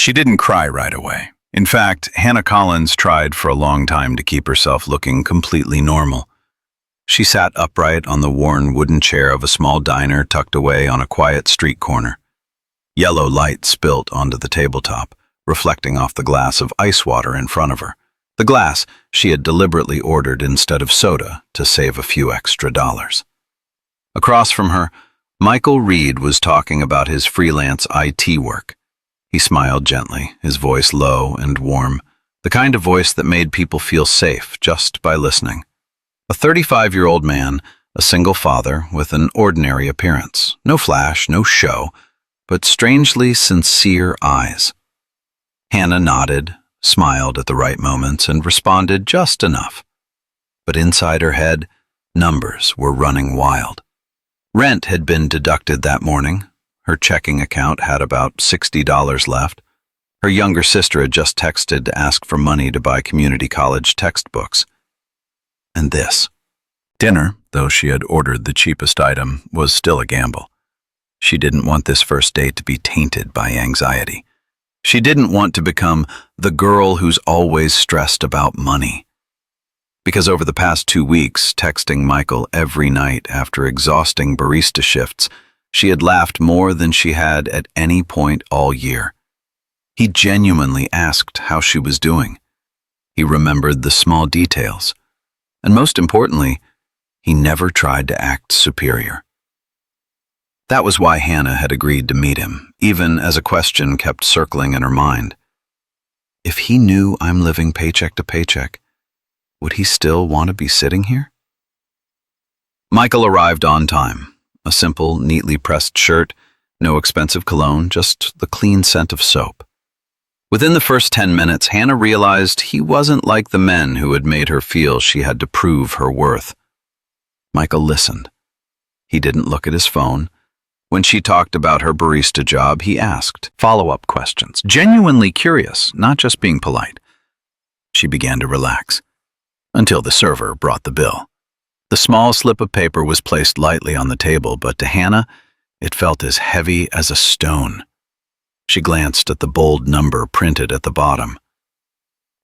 She didn't cry right away. In fact, Hannah Collins tried for a long time to keep herself looking completely normal. She sat upright on the worn wooden chair of a small diner tucked away on a quiet street corner. Yellow light spilt onto the tabletop, reflecting off the glass of ice water in front of her. The glass she had deliberately ordered instead of soda to save a few extra dollars. Across from her, Michael Reed was talking about his freelance IT work. He smiled gently, his voice low and warm, the kind of voice that made people feel safe just by listening. A 35-year-old man, a single father with an ordinary appearance. No flash, no show, but strangely sincere eyes. Hannah nodded, smiled at the right moments, and responded just enough. But inside her head, numbers were running wild. Rent had been deducted that morning. Her checking account had about $60 left. Her younger sister had just texted to ask for money to buy community college textbooks. And this. Dinner, though she had ordered the cheapest item, was still a gamble. She didn't want this first date to be tainted by anxiety. She didn't want to become the girl who's always stressed about money. Because over the past 2 weeks, texting Michael every night after exhausting barista shifts, she had laughed more than she had at any point all year. He genuinely asked how she was doing. He remembered the small details. And most importantly, he never tried to act superior. That was why Hannah had agreed to meet him, even as a question kept circling in her mind. If he knew I'm living paycheck to paycheck, would he still want to be sitting here? Michael arrived on time. A simple, neatly pressed shirt, no expensive cologne, just the clean scent of soap. Within the first 10 minutes, Hannah realized he wasn't like the men who had made her feel she had to prove her worth. Michael listened. He didn't look at his phone. When she talked about her barista job, he asked follow-up questions, genuinely curious, not just being polite. She began to relax, until the server brought the bill. The small slip of paper was placed lightly on the table, but to Hannah, it felt as heavy as a stone. She glanced at the bold number printed at the bottom.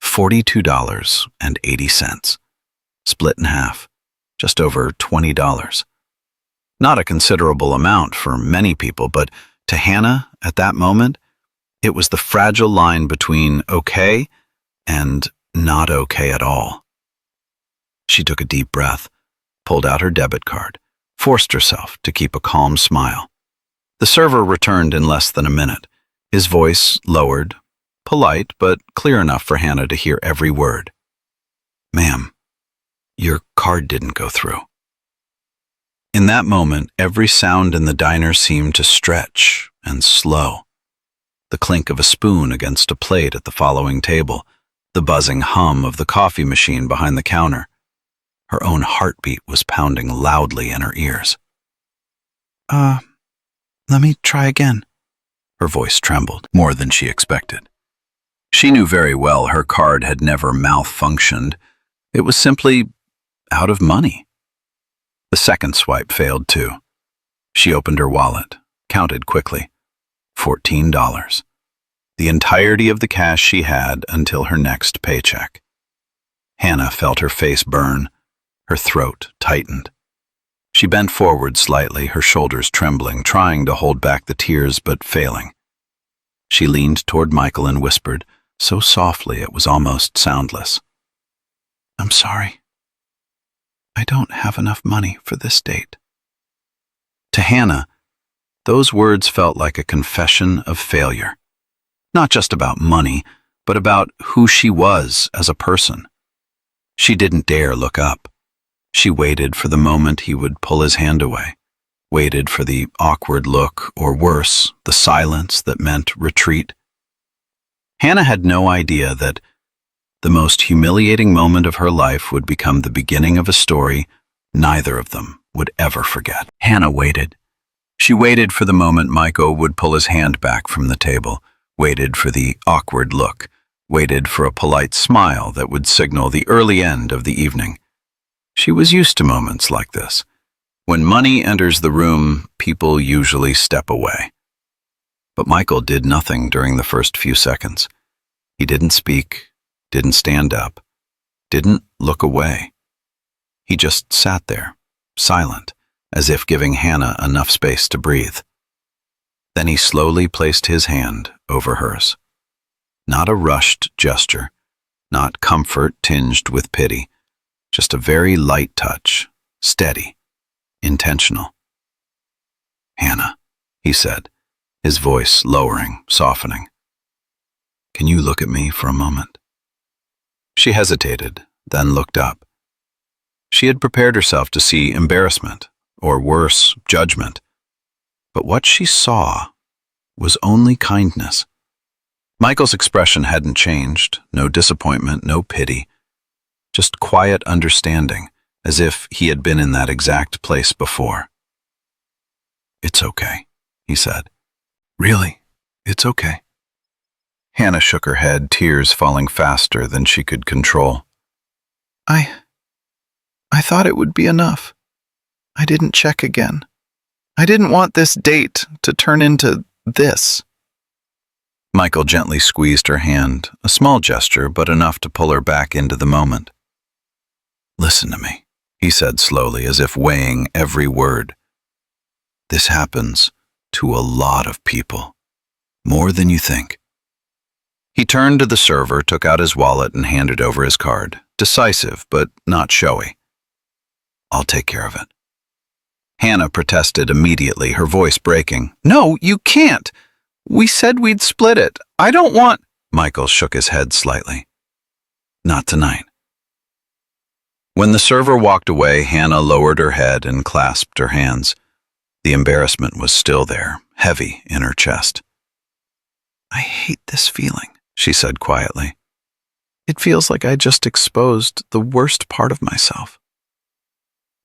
$42.80, split in half, just over $20. Not a considerable amount for many people, but to Hannah, at that moment, it was the fragile line between okay and not okay at all. She took a deep breath, pulled out her debit card, forced herself to keep a calm smile. The server returned in less than a minute, his voice lowered, polite but clear enough for Hannah to hear every word. "Ma'am, your card didn't go through." In that moment, every sound in the diner seemed to stretch and slow. The clink of a spoon against a plate at the following table, the buzzing hum of the coffee machine behind the counter. Her own heartbeat was pounding loudly in her ears. Let me try again." Her voice trembled more than she expected. She knew very well her card had never malfunctioned. It was simply out of money. The second swipe failed too. She opened her wallet, counted quickly. $14. The entirety of the cash she had until her next paycheck. Hannah felt her face burn. Her throat tightened. She bent forward slightly, her shoulders trembling, trying to hold back the tears but failing. She leaned toward Michael and whispered, so softly it was almost soundless, "I'm sorry. I don't have enough money for this date." To Hannah, those words felt like a confession of failure. Not just about money, but about who she was as a person. She didn't dare look up. She waited for the moment he would pull his hand away, waited for the awkward look, or worse, the silence that meant retreat. Hannah had no idea that the most humiliating moment of her life would become the beginning of a story neither of them would ever forget. Hannah waited. She waited for the moment Michael would pull his hand back from the table, waited for the awkward look, waited for a polite smile that would signal the early end of the evening. She was used to moments like this. When money enters the room, people usually step away. But Michael did nothing during the first few seconds. He didn't speak, didn't stand up, didn't look away. He just sat there, silent, as if giving Hannah enough space to breathe. Then he slowly placed his hand over hers. Not a rushed gesture, not comfort tinged with pity, just a very light touch, steady, intentional. "Hannah," he said, his voice lowering, softening. "Can you look at me for a moment?" She hesitated, then looked up. She had prepared herself to see embarrassment, or worse, judgment. But what she saw was only kindness. Michael's expression hadn't changed, no disappointment, no pity, just quiet understanding, as if he had been in that exact place before. "It's okay," he said. "Really, it's okay." Hannah shook her head, tears falling faster than she could control. I thought it would be enough. I didn't check again. I didn't want this date to turn into this." Michael gently squeezed her hand, a small gesture, but enough to pull her back into the moment. "Listen to me," he said slowly, as if weighing every word. "This happens to a lot of people, more than you think." He turned to the server, took out his wallet, and handed over his card, decisive but not showy. "I'll take care of it." Hannah protested immediately, her voice breaking. "No, you can't. We said we'd split it. I don't want—" Michael shook his head slightly. "Not tonight." When the server walked away, Hannah lowered her head and clasped her hands. The embarrassment was still there, heavy in her chest. "I hate this feeling," she said quietly. "It feels like I just exposed the worst part of myself."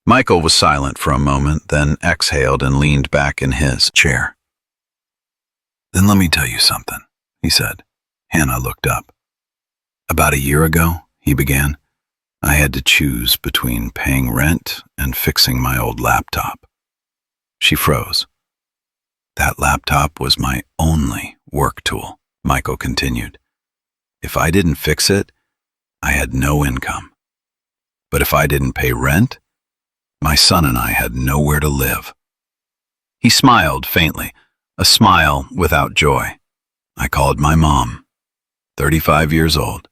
Michael was silent for a moment, then exhaled and leaned back in his chair. "Then let me tell you something," he said. Hannah looked up. "About a year ago," he began, "I had to choose between paying rent and fixing my old laptop." She froze. "That laptop was my only work tool," Michael continued. "If I didn't fix it, I had no income. But if I didn't pay rent, my son and I had nowhere to live." He smiled faintly, a smile without joy. "I called my mom, 35 years old,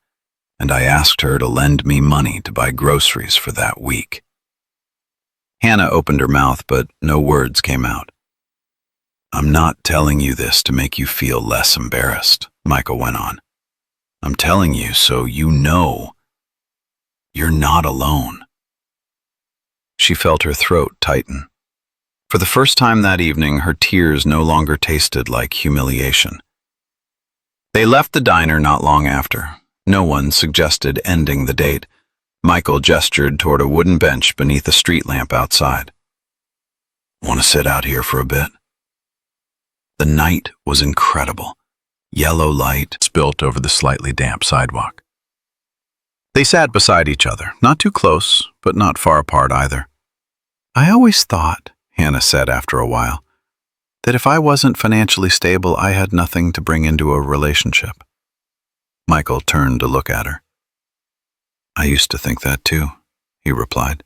and I asked her to lend me money to buy groceries for that week." Hannah opened her mouth, but no words came out. "I'm not telling you this to make you feel less embarrassed," Michael went on. "I'm telling you so you know you're not alone." She felt her throat tighten. For the first time that evening, her tears no longer tasted like humiliation. They left the diner not long after. No one suggested ending the date. Michael gestured toward a wooden bench beneath a street lamp outside. "Want to sit out here for a bit?" The night was incredible. Yellow light spilt over the slightly damp sidewalk. They sat beside each other, not too close, but not far apart either. "I always thought," Hannah said after a while, "that if I wasn't financially stable, I had nothing to bring into a relationship." Michael turned to look at her. "I used to think that too," he replied,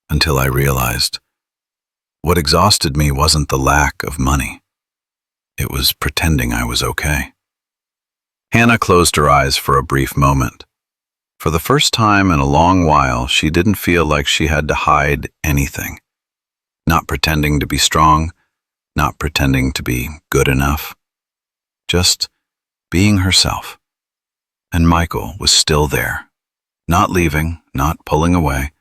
"until I realized what exhausted me wasn't the lack of money. It was pretending I was okay." Hannah closed her eyes for a brief moment. For the first time in a long while, she didn't feel like she had to hide anything. Not pretending to be strong, not pretending to be good enough. Just being herself. And Michael was still there, not leaving, not pulling away,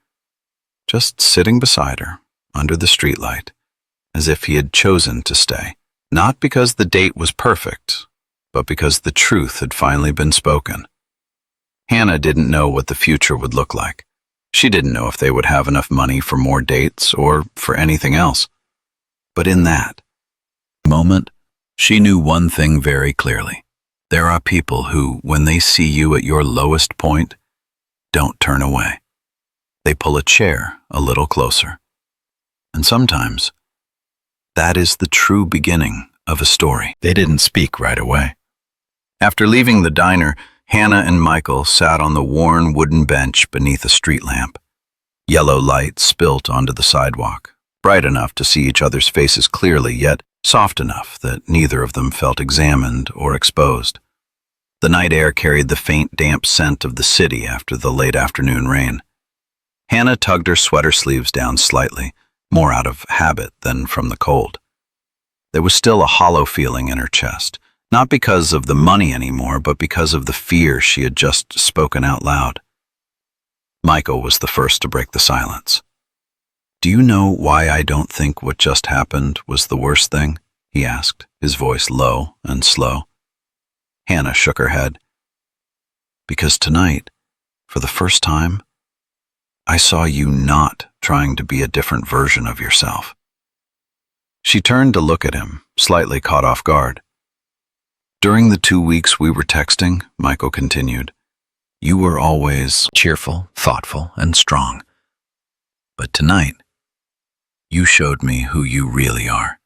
just sitting beside her under the streetlight, as if he had chosen to stay. Not because the date was perfect, but because the truth had finally been spoken. Hannah didn't know what the future would look like. She didn't know if they would have enough money for more dates or for anything else. But in that moment, she knew one thing very clearly. There are people who, when they see you at your lowest point, don't turn away. They pull a chair a little closer. And sometimes, that is the true beginning of a story. They didn't speak right away. After leaving the diner, Hannah and Michael sat on the worn wooden bench beneath a street lamp. Yellow light spilt onto the sidewalk, bright enough to see each other's faces clearly, yet soft enough that neither of them felt examined or exposed. The night air carried the faint, damp scent of the city after the late afternoon rain. Hannah tugged her sweater sleeves down slightly, more out of habit than from the cold. There was still a hollow feeling in her chest, not because of the money anymore, but because of the fear she had just spoken out loud. Michael was the first to break the silence. "Do you know why I don't think what just happened was the worst thing?" he asked, his voice low and slow. Hannah shook her head. "Because tonight, for the first time, I saw you not trying to be a different version of yourself." She turned to look at him, slightly caught off guard. "During the 2 weeks we were texting," Michael continued, "you were always cheerful, thoughtful, and strong. But tonight, you showed me who you really are.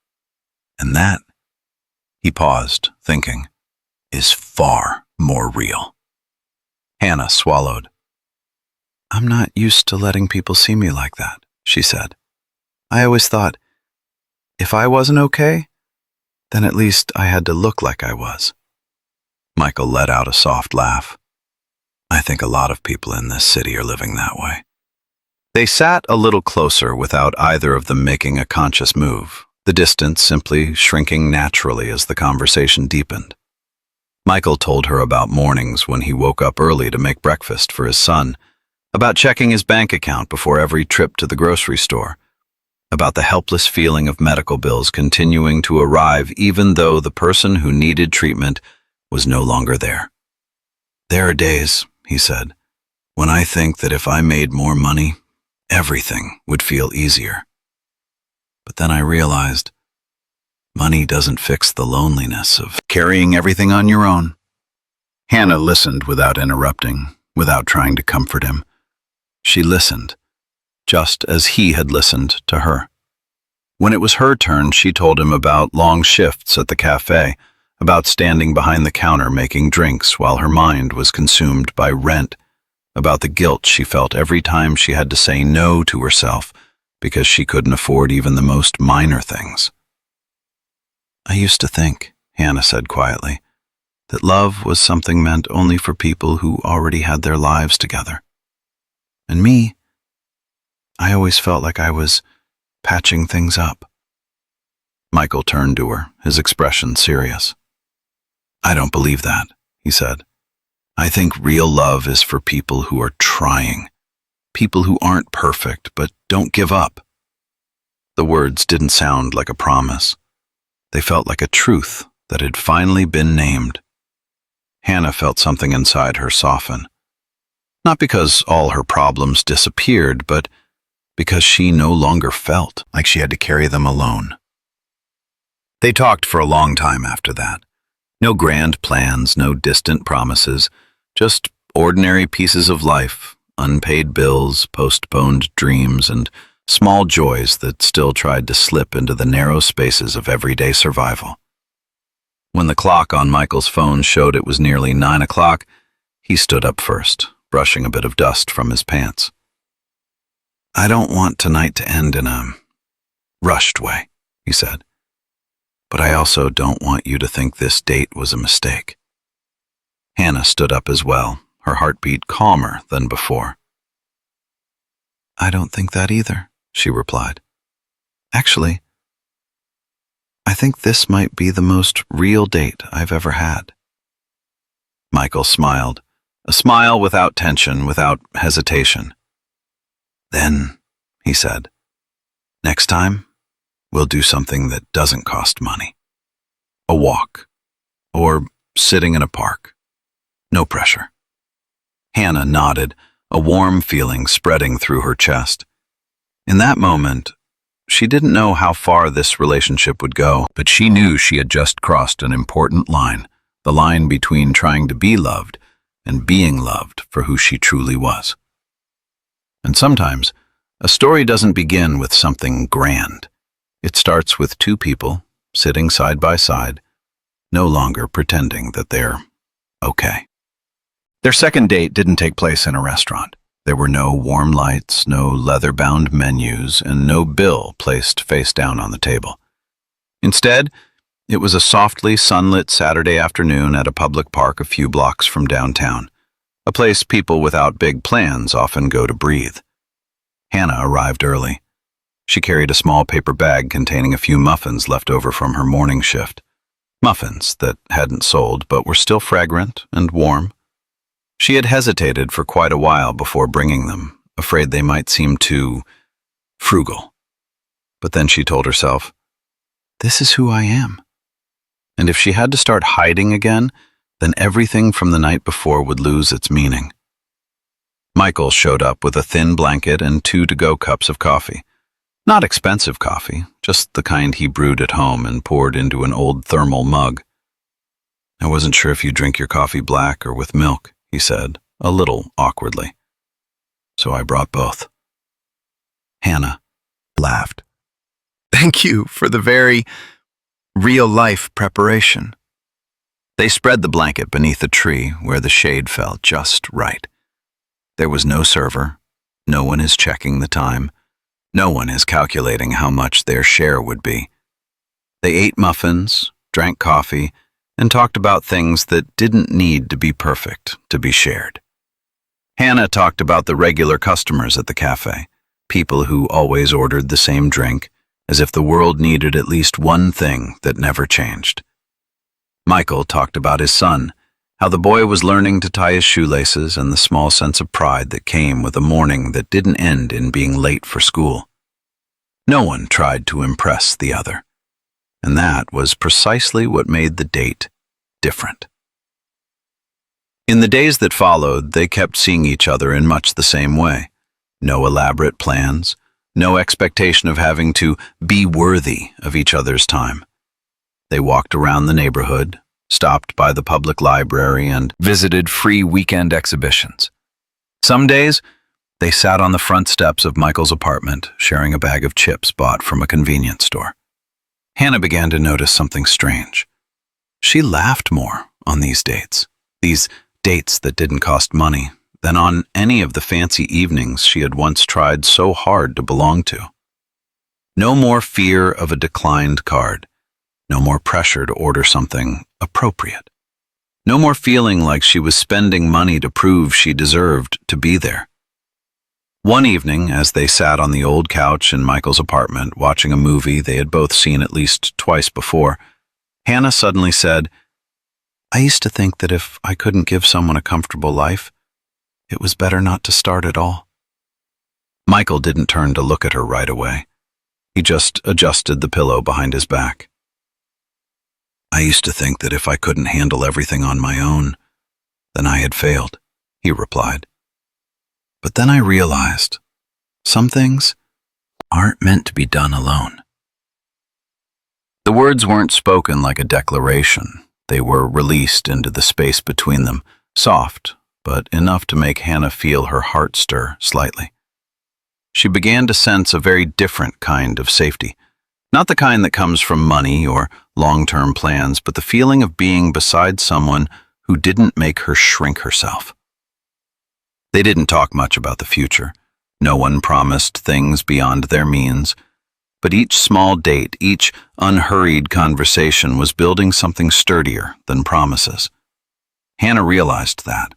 And that," he paused, thinking, "is far more real." Hannah swallowed. "I'm not used to letting people see me like that," she said. "I always thought, if I wasn't okay, then at least I had to look like I was." Michael let out a soft laugh. "I think a lot of people in this city are living that way." They sat a little closer without either of them making a conscious move, the distance simply shrinking naturally as the conversation deepened. Michael told her about mornings when he woke up early to make breakfast for his son, about checking his bank account before every trip to the grocery store, about the helpless feeling of medical bills continuing to arrive even though the person who needed treatment was no longer there. "There are days," he said, "when I think that if I made more money, everything would feel easier. But then I realized money doesn't fix the loneliness of carrying everything on your own." Hannah listened without interrupting, without trying to comfort him. She listened, just as he had listened to her. When it was her turn, she told him about long shifts at the cafe, about standing behind the counter making drinks while her mind was consumed by rent, about the guilt she felt every time she had to say no to herself because she couldn't afford even the most minor things. "I used to think," Hannah said quietly, "that love was something meant only for people who already had their lives together. And me, I always felt like I was patching things up." Michael turned to her, his expression serious. "I don't believe that," he said. "I think real love is for people who are trying, people who aren't perfect but don't give up." The words didn't sound like a promise. They felt like a truth that had finally been named. Hannah felt something inside her soften. Not because all her problems disappeared, but because she no longer felt like she had to carry them alone. They talked for a long time after that. No grand plans, no distant promises, just ordinary pieces of life, unpaid bills, postponed dreams, and small joys that still tried to slip into the narrow spaces of everyday survival. When the clock on Michael's phone showed it was nearly 9 o'clock, he stood up first, brushing a bit of dust from his pants. "I don't want tonight to end in a rushed way," he said. "But I also don't want you to think this date was a mistake." Hannah stood up as well, her heartbeat calmer than before. "I don't think that either," she replied. "Actually, I think this might be the most real date I've ever had." Michael smiled, a smile without tension, without hesitation. "Then," he said, "next time, we'll do something that doesn't cost money. A walk, or sitting in a park. No pressure." Hannah nodded, a warm feeling spreading through her chest. In that moment, she didn't know how far this relationship would go, but she knew she had just crossed an important line, the line between trying to be loved and being loved for who she truly was. And sometimes, a story doesn't begin with something grand. It starts with two people, sitting side by side, no longer pretending that they're okay. Their second date didn't take place in a restaurant. There were no warm lights, no leather-bound menus, and no bill placed face down on the table. Instead, it was a softly sunlit Saturday afternoon at a public park a few blocks from downtown, a place people without big plans often go to breathe. Hannah arrived early. She carried a small paper bag containing a few muffins left over from her morning shift. Muffins that hadn't sold but were still fragrant and warm. She had hesitated for quite a while before bringing them, afraid they might seem too frugal. But then she told herself, "This is who I am." And if she had to start hiding again, then everything from the night before would lose its meaning. Michael showed up with a thin blanket and 2 to-go cups of coffee. Not expensive coffee, just the kind he brewed at home and poured into an old thermal mug. "I wasn't sure if you drink your coffee black or with milk," he said, a little awkwardly. "So I brought both." Hannah laughed. "Thank you for the very real-life preparation." They spread the blanket beneath a tree where the shade felt just right. There was no server. No one is checking the time. No one is calculating how much their share would be. They ate muffins, drank coffee, and talked about things that didn't need to be perfect to be shared. Hannah talked about the regular customers at the cafe, people who always ordered the same drink, as if the world needed at least one thing that never changed. Michael talked about his son, how the boy was learning to tie his shoelaces, and the small sense of pride that came with a morning that didn't end in being late for school. No one tried to impress the other, and that was precisely what made the date different. In the days that followed, they kept seeing each other in much the same way. No elaborate plans, no expectation of having to be worthy of each other's time. They walked around the neighborhood, stopped by the public library, and visited free weekend exhibitions. Some days, they sat on the front steps of Michael's apartment, sharing a bag of chips bought from a convenience store. Hannah began to notice something strange. She laughed more on these dates that didn't cost money, than on any of the fancy evenings she had once tried so hard to belong to. No more fear of a declined card. No more pressure to order something appropriate. No more feeling like she was spending money to prove she deserved to be there. One evening, as they sat on the old couch in Michael's apartment watching a movie they had both seen at least twice before, Hannah suddenly said, "I used to think that if I couldn't give someone a comfortable life, it was better not to start at all." Michael didn't turn to look at her right away. He just adjusted the pillow behind his back. "I used to think that if I couldn't handle everything on my own, then I had failed," he replied. "But then I realized some things aren't meant to be done alone." The words weren't spoken like a declaration. They were released into the space between them, soft, but enough to make Hannah feel her heart stir slightly. She began to sense a very different kind of safety. Not the kind that comes from money or long-term plans, but the feeling of being beside someone who didn't make her shrink herself. They didn't talk much about the future. No one promised things beyond their means. But each small date, each unhurried conversation was building something sturdier than promises. Hannah realized that.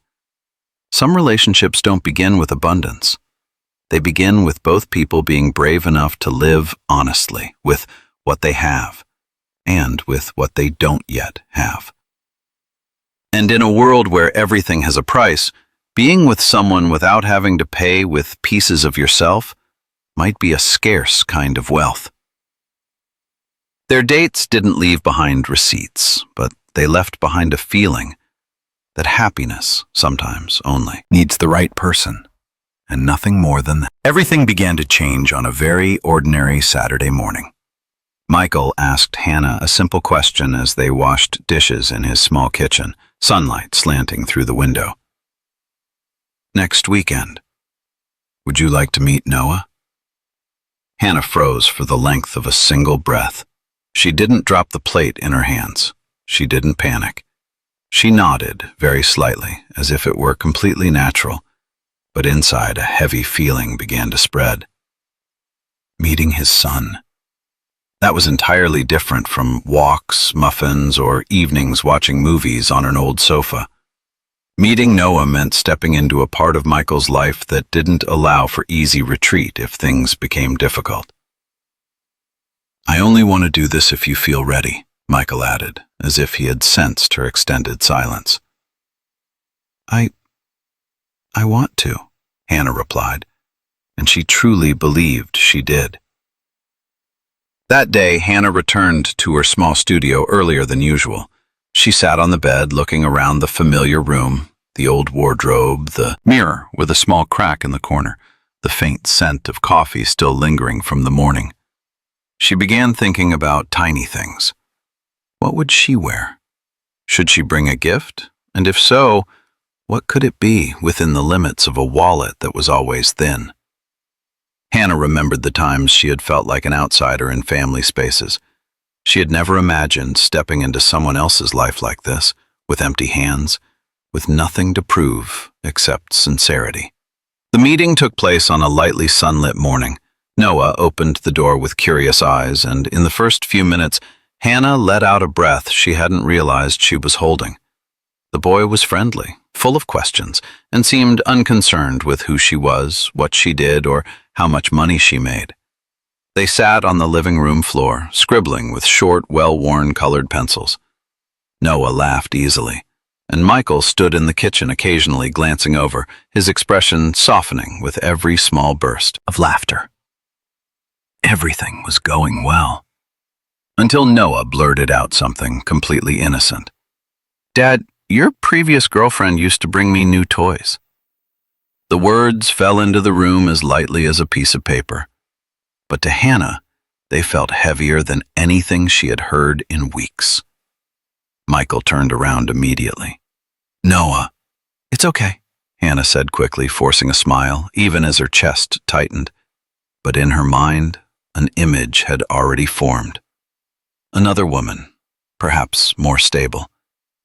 Some relationships don't begin with abundance. They begin with both people being brave enough to live honestly with what they have and with what they don't yet have. And in a world where everything has a price, being with someone without having to pay with pieces of yourself might be a scarce kind of wealth. Their dates didn't leave behind receipts, but they left behind a feeling that happiness, sometimes only, needs the right person, and nothing more than that. Everything began to change on a very ordinary Saturday morning. Michael asked Hannah a simple question as they washed dishes in his small kitchen, sunlight slanting through the window. "Next weekend, would you like to meet Noah?" Hannah froze for the length of a single breath. She didn't drop the plate in her hands. She didn't panic. She nodded very slightly, as if it were completely natural, but inside a heavy feeling began to spread. Meeting his son. That was entirely different from walks, muffins, or evenings watching movies on an old sofa. Meeting Noah meant stepping into a part of Michael's life that didn't allow for easy retreat if things became difficult. "I only want to do this if you feel ready," Michael added, as if he had sensed her extended silence. I want to," Hannah replied, and she truly believed she did. That day, Hannah returned to her small studio earlier than usual. She sat on the bed looking around the familiar room, the old wardrobe, the mirror with a small crack in the corner, the faint scent of coffee still lingering from the morning. She began thinking about tiny things. What would she wear? Should she bring a gift? And if so, what could it be within the limits of a wallet that was always thin? Hannah remembered the times she had felt like an outsider in family spaces. She had never imagined stepping into someone else's life like this, with empty hands, with nothing to prove except sincerity. The meeting took place on a lightly sunlit morning. Noah opened the door with curious eyes, and in the first few minutes, Hannah let out a breath she hadn't realized she was holding. The boy was friendly, full of questions, and seemed unconcerned with who she was, what she did, or how much money she made. They sat on the living room floor, scribbling with short, well-worn colored pencils. Noah laughed easily, and Michael stood in the kitchen occasionally glancing over, his expression softening with every small burst of laughter. Everything was going well. Until Noah blurted out something completely innocent. "Dad, your previous girlfriend used to bring me new toys." The words fell into the room as lightly as a piece of paper. But to Hannah, they felt heavier than anything she had heard in weeks. Michael turned around immediately. "Noah." "It's okay," Hannah said quickly, forcing a smile, even as her chest tightened. But in her mind, an image had already formed. Another woman, perhaps more stable.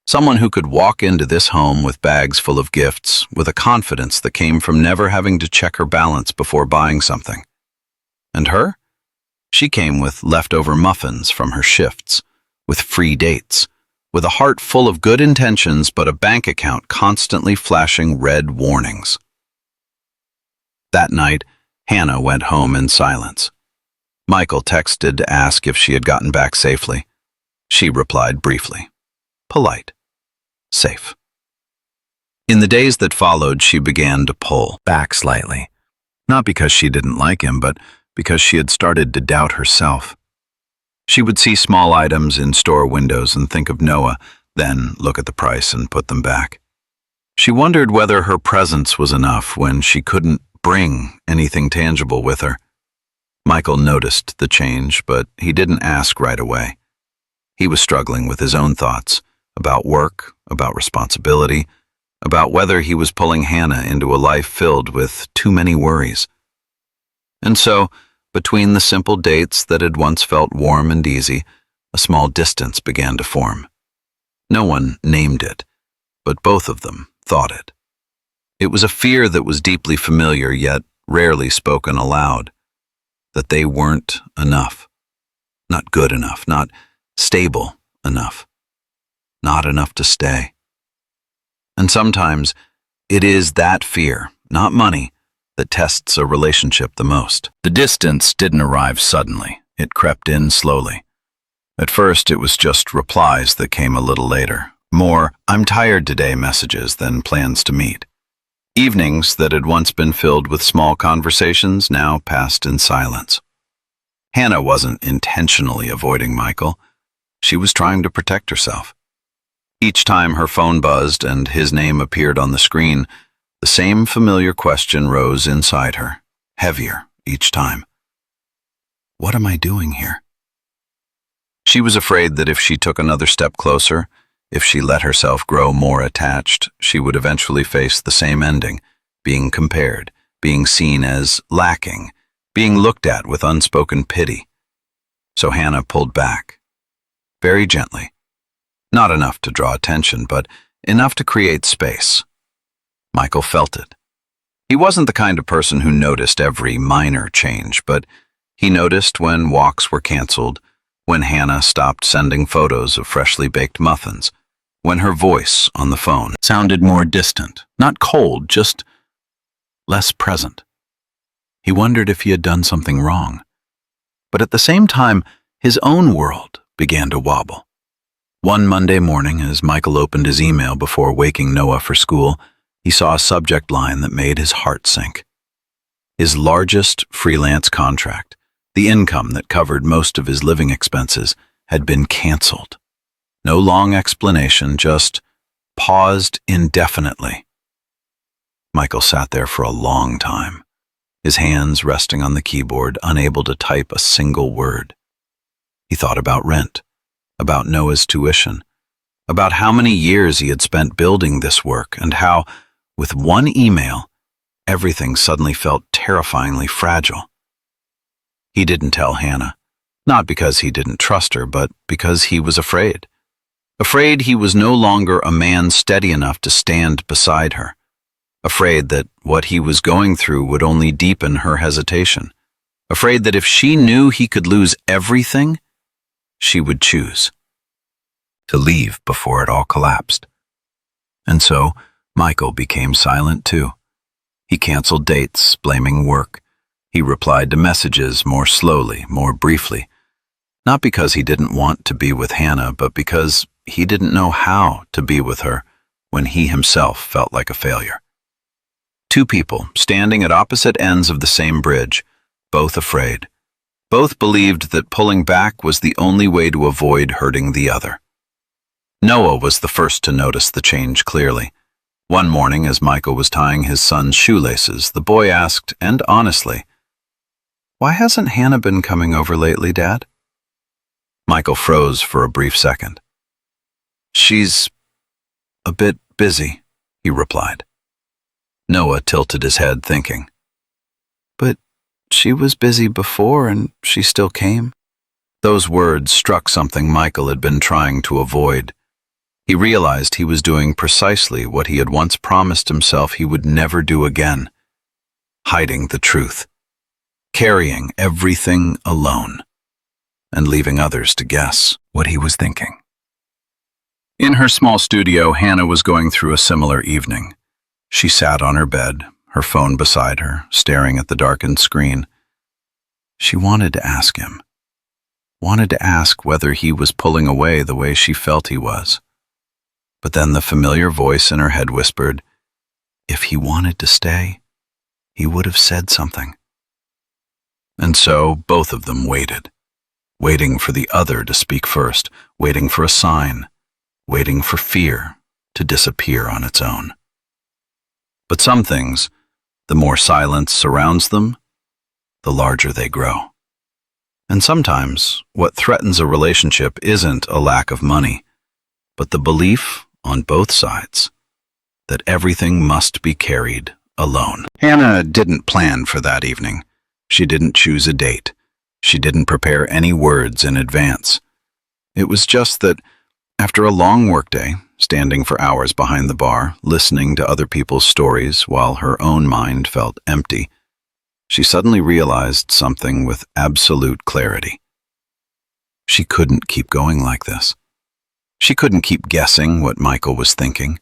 Someone who could walk into this home with bags full of gifts, with a confidence that came from never having to check her balance before buying something. And her? She came with leftover muffins from her shifts, with free dates, with a heart full of good intentions but a bank account constantly flashing red warnings. That night, Hannah went home in silence. Michael texted to ask if she had gotten back safely. She replied briefly. Polite. Safe. In the days that followed, she began to pull back slightly. Not because she didn't like him, but because she had started to doubt herself. She would see small items in store windows and think of Noah, then look at the price and put them back. She wondered whether her presence was enough when she couldn't bring anything tangible with her. Michael noticed the change, but he didn't ask right away. He was struggling with his own thoughts about work, about responsibility, about whether he was pulling Hannah into a life filled with too many worries. And so, between the simple dates that had once felt warm and easy, a small distance began to form. No one named it, but both of them thought it. It was a fear that was deeply familiar yet rarely spoken aloud, that they weren't enough, not good enough, not stable enough, not enough to stay. And sometimes it is that fear, not money, that tests a relationship the most. The distance didn't arrive suddenly. It crept in slowly. At first, it was just replies that came a little later. More "I'm tired today" messages than plans to meet. Evenings that had once been filled with small conversations now passed in silence. Hannah wasn't intentionally avoiding Michael. She was trying to protect herself. Each time her phone buzzed and his name appeared on the screen, the same familiar question rose inside her, heavier each time. What am I doing here? She was afraid that if she took another step closer, if she let herself grow more attached, she would eventually face the same ending, being compared, being seen as lacking, being looked at with unspoken pity. So Hannah pulled back, very gently. Not enough to draw attention, but enough to create space. Michael felt it. He wasn't the kind of person who noticed every minor change, but he noticed when walks were canceled, when Hannah stopped sending photos of freshly baked muffins, when her voice on the phone sounded more distant, not cold, just less present. He wondered if he had done something wrong. But at the same time, his own world began to wobble. One Monday morning, as Michael opened his email before waking Noah for school, he saw a subject line that made his heart sink. His largest freelance contract, the income that covered most of his living expenses, had been canceled. No long explanation, just paused indefinitely. Michael sat there for a long time, his hands resting on the keyboard, unable to type a single word. He thought about rent, about Noah's tuition, about how many years he had spent building this work, and how, with one email, everything suddenly felt terrifyingly fragile. He didn't tell Hannah, not because he didn't trust her, but because he was afraid. Afraid he was no longer a man steady enough to stand beside her. Afraid that what he was going through would only deepen her hesitation. Afraid that if she knew he could lose everything, she would choose to leave before it all collapsed. And so, Michael became silent too. He canceled dates, blaming work. He replied to messages more slowly, more briefly. Not because he didn't want to be with Hannah, but because he didn't know how to be with her when he himself felt like a failure. Two people standing at opposite ends of the same bridge, both afraid. Both believed that pulling back was the only way to avoid hurting the other. Noah was the first to notice the change clearly. One morning, as Michael was tying his son's shoelaces, the boy asked, and honestly, "Why hasn't Hannah been coming over lately, Dad?" Michael froze for a brief second. "She's a bit busy," he replied. Noah tilted his head, thinking, "But she was busy before and she still came." Those words struck something Michael had been trying to avoid. He realized he was doing precisely what he had once promised himself he would never do again, hiding the truth, carrying everything alone, and leaving others to guess what he was thinking. In her small studio, Hannah was going through a similar evening. She sat on her bed, her phone beside her, staring at the darkened screen. She wanted to ask him, wanted to ask whether he was pulling away the way she felt he was. But then the familiar voice in her head whispered, if he wanted to stay, he would have said something. And so both of them waited, waiting for the other to speak first, waiting for a sign, waiting for fear to disappear on its own. But some things, the more silence surrounds them, the larger they grow. And sometimes what threatens a relationship isn't a lack of money, but the belief on both sides that everything must be carried alone. Hannah didn't plan for that evening. She didn't choose a date. She didn't prepare any words in advance. It was just that after a long workday, standing for hours behind the bar, listening to other people's stories while her own mind felt empty, she suddenly realized something with absolute clarity. She couldn't keep going like this. She couldn't keep guessing what Michael was thinking.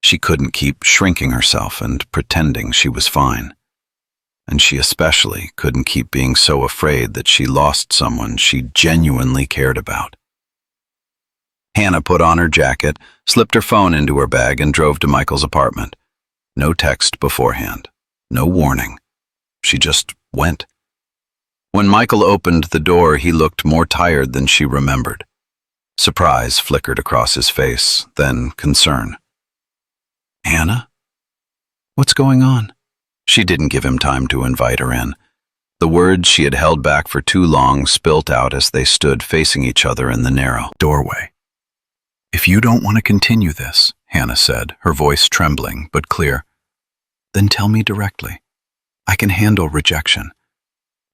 She couldn't keep shrinking herself and pretending she was fine. And she especially couldn't keep being so afraid that she lost someone she genuinely cared about. Hannah put on her jacket, slipped her phone into her bag, and drove to Michael's apartment. No text beforehand, no warning. She just went. When Michael opened the door, he looked more tired than she remembered. Surprise flickered across his face, then concern. "Hannah? What's going on?" She didn't give him time to invite her in. The words she had held back for too long spilt out as they stood facing each other in the narrow doorway. "If you don't want to continue this," Hannah said, her voice trembling but clear, "then tell me directly. I can handle rejection.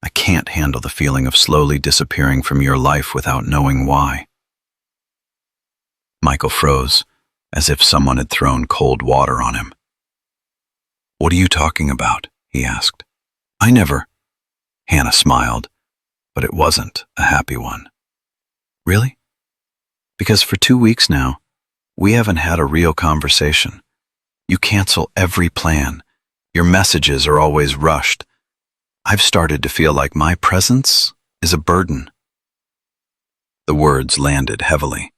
I can't handle the feeling of slowly disappearing from your life without knowing why." Michael froze, as if someone had thrown cold water on him. "What are you talking about?" he asked. "I never—" Hannah smiled, but it wasn't a happy one. "Really? Because for 2 weeks now, we haven't had a real conversation. You cancel every plan. Your messages are always rushed. I've started to feel like my presence is a burden." The words landed heavily.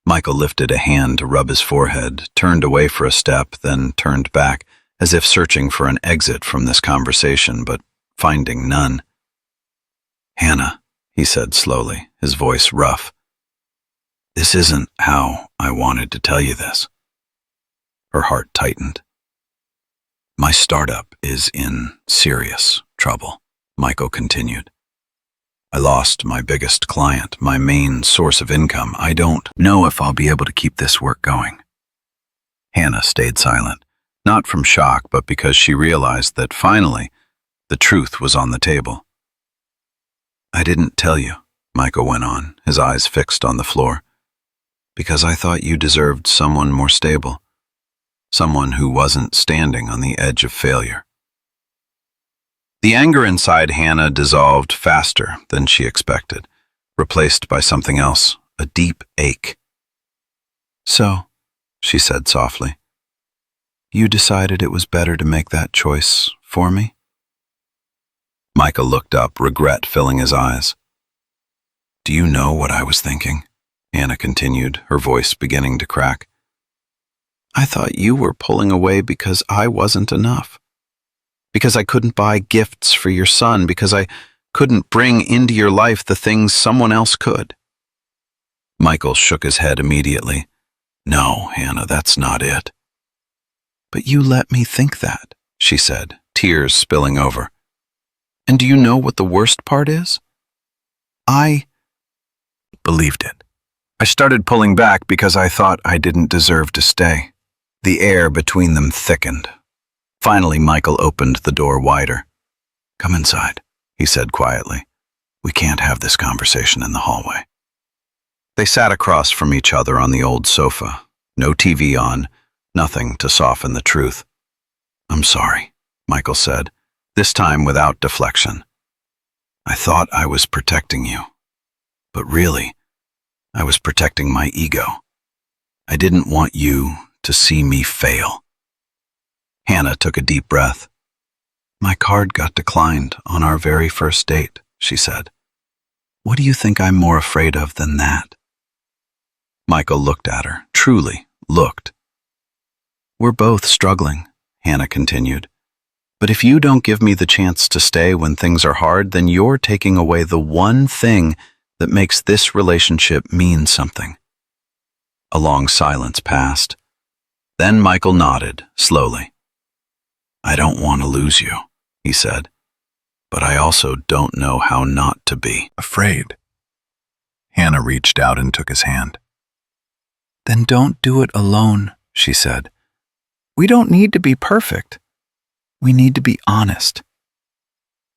Michael lifted a hand to rub his forehead, turned away for a step, then turned back, as if searching for an exit from this conversation, but finding none. "Hannah," he said slowly, his voice rough, "this isn't how I wanted to tell you this." Her heart tightened. "My startup is in serious trouble," Michael continued. "I lost my biggest client, my main source of income. I don't know if I'll be able to keep this work going." Hannah stayed silent, not from shock, but because she realized that finally the truth was on the table. "I didn't tell you," Michael went on, his eyes fixed on the floor, "because I thought you deserved someone more stable, someone who wasn't standing on the edge of failure." The anger inside Hannah dissolved faster than she expected, replaced by something else, a deep ache. "So," she said softly, "you decided it was better to make that choice for me?" Michael looked up, regret filling his eyes. "Do you know what I was thinking?" Hannah continued, her voice beginning to crack. "I thought you were pulling away because I wasn't enough. Because I couldn't buy gifts for your son, because I couldn't bring into your life the things someone else could." Michael shook his head immediately. "No, Hannah, that's not it." "But you let me think that," she said, tears spilling over. "And do you know what the worst part is? I believed it. I started pulling back because I thought I didn't deserve to stay." The air between them thickened. Finally, Michael opened the door wider. "Come inside," he said quietly. "We can't have this conversation in the hallway." They sat across from each other on the old sofa. No TV on, nothing to soften the truth. "I'm sorry," Michael said, this time without deflection. "I thought I was protecting you, but really, I was protecting my ego. I didn't want you to see me fail." Hannah took a deep breath. "My card got declined on our very first date," she said. "What do you think I'm more afraid of than that?" Michael looked at her, truly looked. "We're both struggling," Hannah continued. "But if you don't give me the chance to stay when things are hard, then you're taking away the one thing that makes this relationship mean something." A long silence passed. Then Michael nodded, slowly. "I don't want to lose you," he said, "but I also don't know how not to be afraid." Hannah reached out and took his hand. "Then don't do it alone," she said. "We don't need to be perfect. We need to be honest."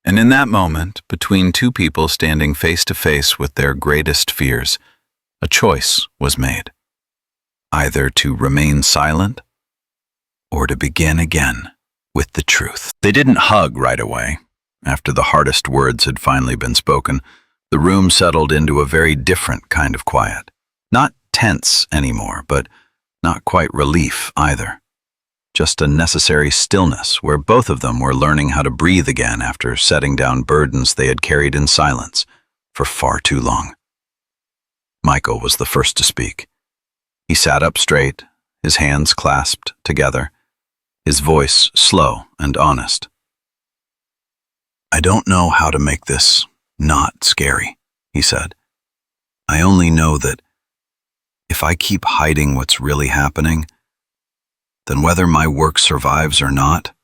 And in that moment, between two people standing face to face with their greatest fears, a choice was made. Either to remain silent or to begin again with the truth. They didn't hug right away. After the hardest words had finally been spoken, the room settled into a very different kind of quiet. Not tense anymore, but not quite relief either. Just a necessary stillness where both of them were learning how to breathe again after setting down burdens they had carried in silence for far too long. Michael was the first to speak. He sat up straight, his hands clasped together, his voice slow and honest. "I don't know how to make this not scary," he said. "I only know that if I keep hiding what's really happening, then whether my work survives or not,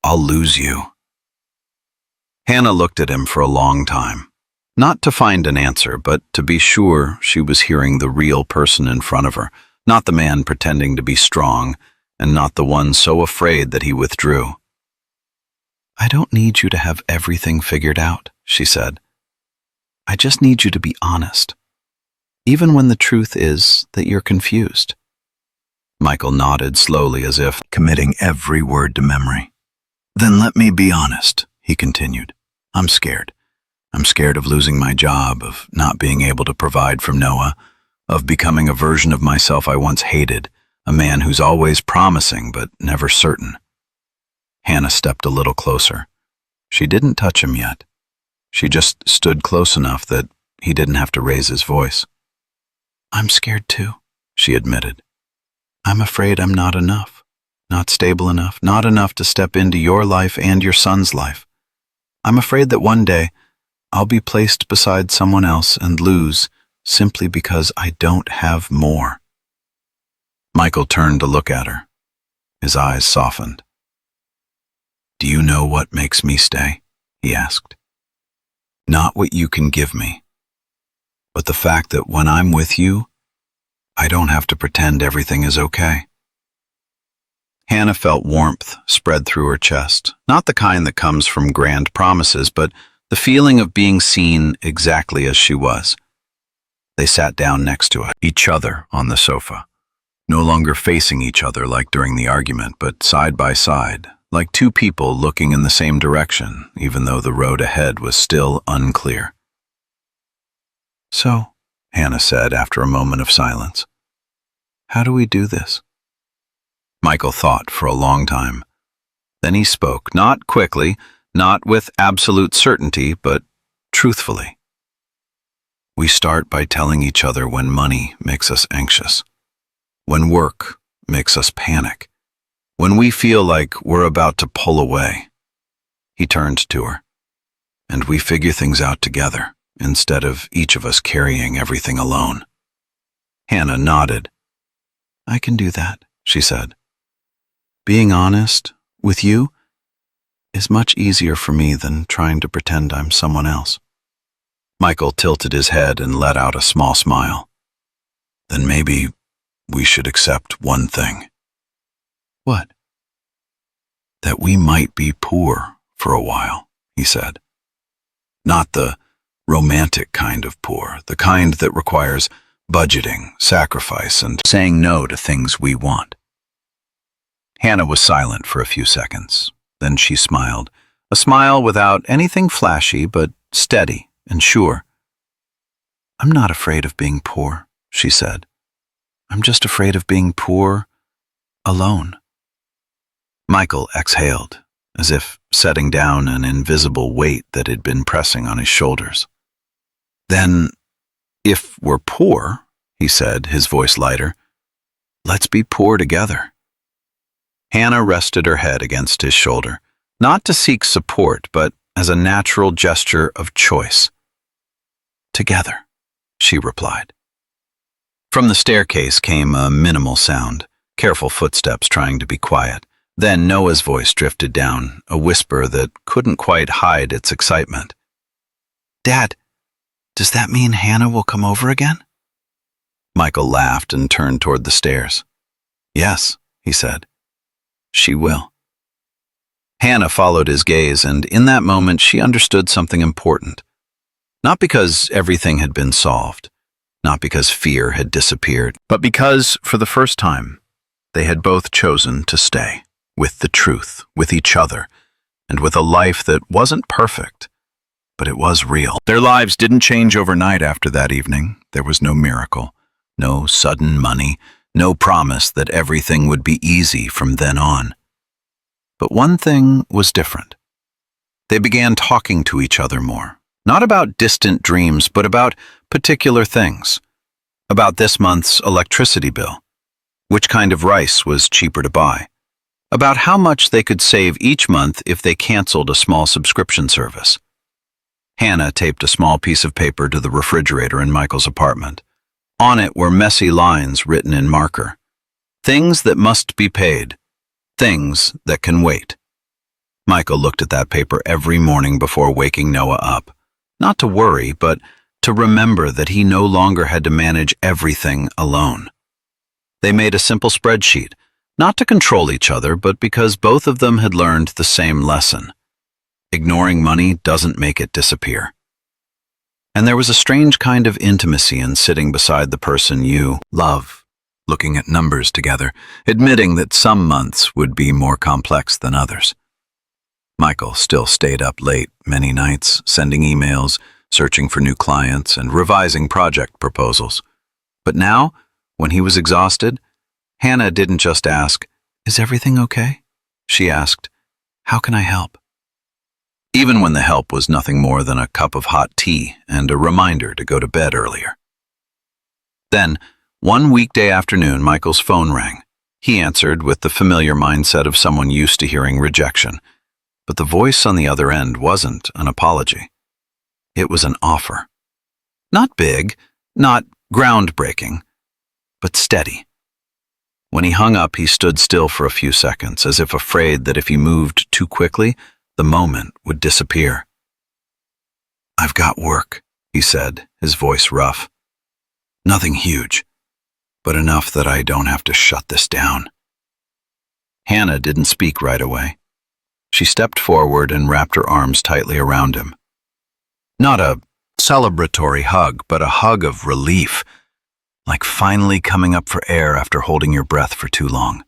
I'll lose you." Hannah looked at him for a long time, not to find an answer, but to be sure she was hearing the real person in front of her, not the man pretending to be strong, and not the one so afraid that he withdrew. "I don't need you to have everything figured out," she said. "I just need you to be honest. even when the truth is that you're confused. Michael nodded slowly as if committing every word to memory. Then let me be honest, he continued. I'm scared. I'm scared of losing my job, of not being able to provide from Noah, of becoming a version of myself I once hated, a man who's always promising but never certain. Hannah stepped a little closer. She didn't touch him yet. She just stood close enough that he didn't have to raise his voice. I'm scared too, she admitted. I'm afraid I'm not enough, not stable enough, not enough to step into your life and your son's life. I'm afraid that one day I'll be placed beside someone else and lose simply because I don't have more. Michael turned to look at her. His eyes softened. Do you know what makes me stay? He asked. Not what you can give me, but the fact that when I'm with you, I don't have to pretend everything is okay. Hannah felt warmth spread through her chest, not the kind that comes from grand promises, but the feeling of being seen exactly as she was. They sat down next to each other on the sofa, no longer facing each other like during the argument, but side by side, like two people looking in the same direction, even though the road ahead was still unclear. So, Hannah said after a moment of silence, how do we do this? Michael thought for a long time. Then he spoke, not quickly, not with absolute certainty, but truthfully. We start by telling each other when money makes us anxious, when work makes us panic, when we feel like we're about to pull away. He turned to her, and we figure things out together, instead of each of us carrying everything alone. Hannah nodded. I can do that, she said. Being honest with you is much easier for me than trying to pretend I'm someone else. Michael tilted his head and let out a small smile. Then maybe we should accept one thing. What? That we might be poor for a while, he said. Not the romantic kind of poor, the kind that requires budgeting, sacrifice, and saying no to things we want. Hannah was silent for a few seconds. Then she smiled, a smile without anything flashy, but steady and sure. I'm not afraid of being poor, she said. I'm just afraid of being poor alone. Michael exhaled, as if setting down an invisible weight that had been pressing on his shoulders. Then, if we're poor, he said, his voice lighter, let's be poor together. Hannah rested her head against his shoulder, not to seek support, but as a natural gesture of choice. Together, she replied. From the staircase came a minimal sound, careful footsteps trying to be quiet. Then Noah's voice drifted down, a whisper that couldn't quite hide its excitement. Dad, does that mean Hannah will come over again? Michael laughed and turned toward the stairs. Yes, he said. She will. Hannah followed his gaze, and in that moment she understood something important. Not because everything had been solved, not because fear had disappeared, but because, for the first time, they had both chosen to stay, with the truth, with each other, and with a life that wasn't perfect, but it was real. Their lives didn't change overnight after that evening. There was no miracle, no sudden money, no promise that everything would be easy from then on. But one thing was different. They began talking to each other more, not about distant dreams, but about particular things. About this month's electricity bill, which kind of rice was cheaper to buy, about how much they could save each month if they canceled a small subscription service. Hannah taped a small piece of paper to the refrigerator in Michael's apartment. On it were messy lines written in marker. Things that must be paid. Things that can wait. Michael looked at that paper every morning before waking Noah up. Not to worry, but to remember that he no longer had to manage everything alone. They made a simple spreadsheet, not to control each other, but because both of them had learned the same lesson. Ignoring money doesn't make it disappear. And there was a strange kind of intimacy in sitting beside the person you love, looking at numbers together, admitting that some months would be more complex than others. Michael still stayed up late many nights, sending emails, searching for new clients, and revising project proposals. But now, when he was exhausted, Hannah didn't just ask, "Is everything okay?" She asked, "How can I help?" Even when the help was nothing more than a cup of hot tea and a reminder to go to bed earlier. Then, one weekday afternoon, Michael's phone rang. He answered with the familiar mindset of someone used to hearing rejection. But the voice on the other end wasn't an apology. It was an offer. Not big, not groundbreaking, but steady. When he hung up, he stood still for a few seconds, as if afraid that if he moved too quickly, the moment would disappear. "I've got work," he said, his voice rough. "Nothing huge, but enough that I don't have to shut this down." Hannah didn't speak right away. She stepped forward and wrapped her arms tightly around him. Not a celebratory hug, but a hug of relief, like finally coming up for air after holding your breath for too long.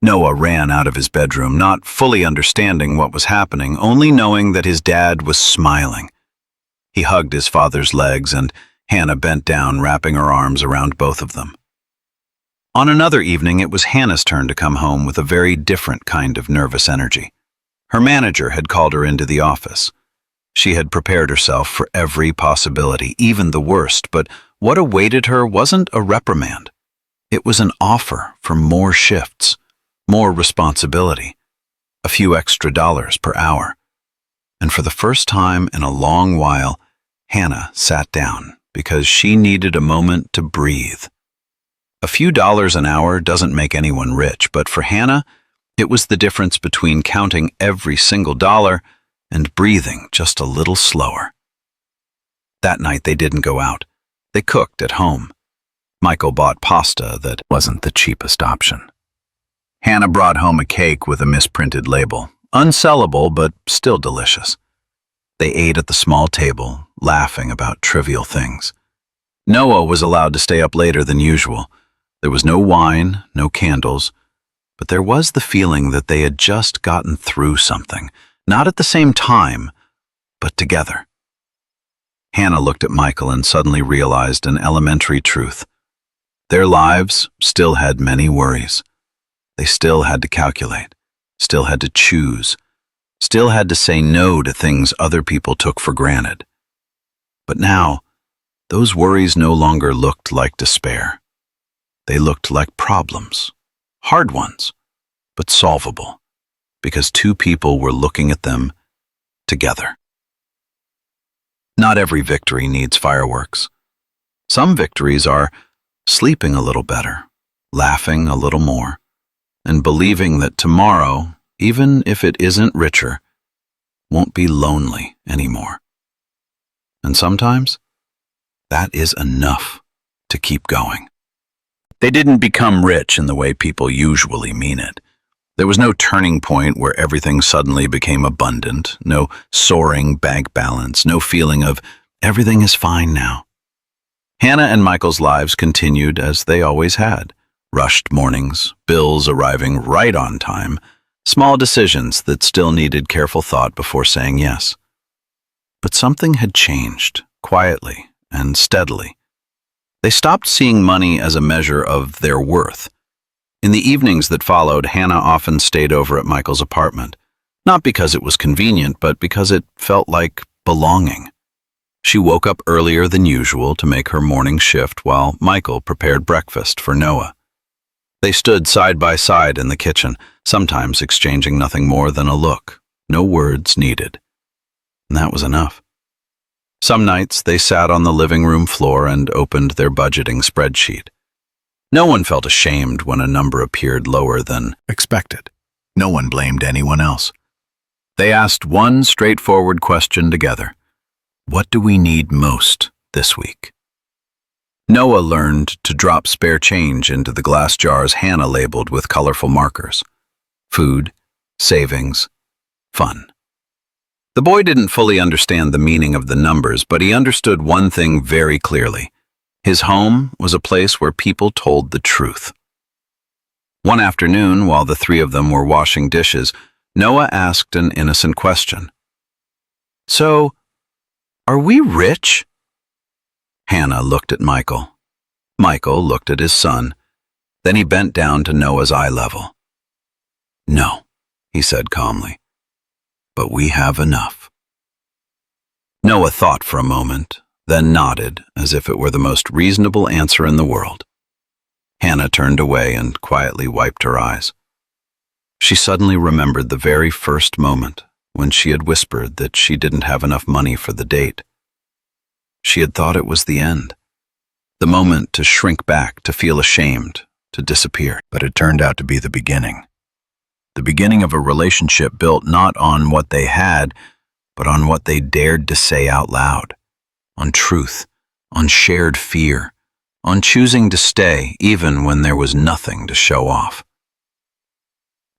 Noah ran out of his bedroom, not fully understanding what was happening, only knowing that his dad was smiling. He hugged his father's legs, and Hannah bent down, wrapping her arms around both of them. On another evening, it was Hannah's turn to come home with a very different kind of nervous energy. Her manager had called her into the office. She had prepared herself for every possibility, even the worst, but what awaited her wasn't a reprimand. It was an offer for more shifts, more responsibility, a few extra dollars per hour. And for the first time in a long while, Hannah sat down because she needed a moment to breathe. A few dollars an hour doesn't make anyone rich, but for Hannah, it was the difference between counting every single dollar and breathing just a little slower. That night they didn't go out. They cooked at home. Michael bought pasta that wasn't the cheapest option. Hannah brought home a cake with a misprinted label, unsellable but still delicious. They ate at the small table, laughing about trivial things. Noah was allowed to stay up later than usual. There was no wine, no candles, but there was the feeling that they had just gotten through something, not at the same time, but together. Hannah looked at Michael and suddenly realized an elementary truth. Their lives still had many worries. They still had to calculate, still had to choose, still had to say no to things other people took for granted. But now, those worries no longer looked like despair. They looked like problems, hard ones, but solvable, because two people were looking at them together. Not every victory needs fireworks. Some victories are sleeping a little better, laughing a little more, and believing that tomorrow, even if it isn't richer, won't be lonely anymore. And sometimes, that is enough to keep going. They didn't become rich in the way people usually mean it. There was no turning point where everything suddenly became abundant, no soaring bank balance, no feeling of everything is fine now. Hannah and Michael's lives continued as they always had. Rushed mornings, bills arriving right on time, small decisions that still needed careful thought before saying yes. But something had changed, quietly and steadily. They stopped seeing money as a measure of their worth. In the evenings that followed, Hannah often stayed over at Michael's apartment, not because it was convenient, but because it felt like belonging. She woke up earlier than usual to make her morning shift while Michael prepared breakfast for Noah. They stood side by side in the kitchen, sometimes exchanging nothing more than a look, no words needed. And that was enough. Some nights they sat on the living room floor and opened their budgeting spreadsheet. No one felt ashamed when a number appeared lower than expected. No one blamed anyone else. They asked one straightforward question together. What do we need most this week? Noah learned to drop spare change into the glass jars Hannah labeled with colorful markers. Food, savings, fun. The boy didn't fully understand the meaning of the numbers, but he understood one thing very clearly. His home was a place where people told the truth. One afternoon, while the three of them were washing dishes, Noah asked an innocent question. "So, are we rich?" Hannah looked at Michael. Michael looked at his son. Then he bent down to Noah's eye level. "No," he said calmly, "but we have enough." Noah thought for a moment, then nodded as if it were the most reasonable answer in the world. Hannah turned away and quietly wiped her eyes. She suddenly remembered the very first moment when she had whispered that she didn't have enough money for the date. She had thought it was the end, the moment to shrink back, to feel ashamed, to disappear. But it turned out to be the beginning of a relationship built not on what they had, but on what they dared to say out loud, on truth, on shared fear, on choosing to stay even when there was nothing to show off.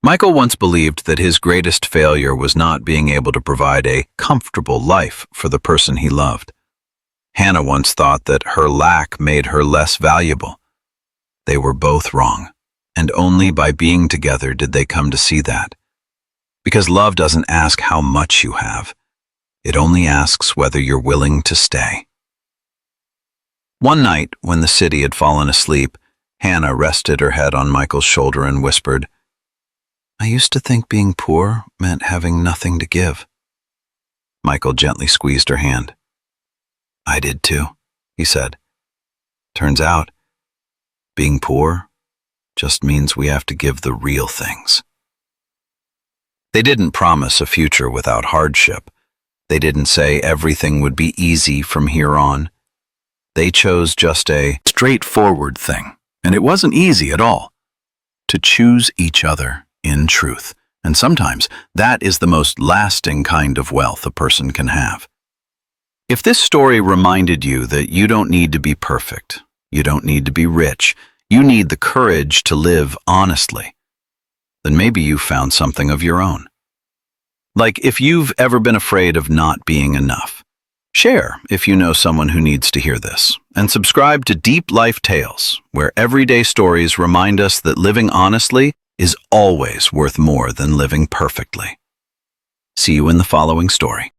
Michael once believed that his greatest failure was not being able to provide a comfortable life for the person he loved. Hannah once thought that her lack made her less valuable. They were both wrong, and only by being together did they come to see that. Because love doesn't ask how much you have. It only asks whether you're willing to stay. One night, when the city had fallen asleep, Hannah rested her head on Michael's shoulder and whispered, "I used to think being poor meant having nothing to give." Michael gently squeezed her hand. "I did too," he said. "Turns out, being poor just means we have to give the real things." They didn't promise a future without hardship. They didn't say everything would be easy from here on. They chose just a straightforward thing, and it wasn't easy at all, to choose each other in truth. And sometimes that is the most lasting kind of wealth a person can have. If this story reminded you that you don't need to be perfect, you don't need to be rich, you need the courage to live honestly, then maybe you found something of your own. Like if you've ever been afraid of not being enough, share if you know someone who needs to hear this, and subscribe to Deep Life Tales, where everyday stories remind us that living honestly is always worth more than living perfectly. See you in the following story.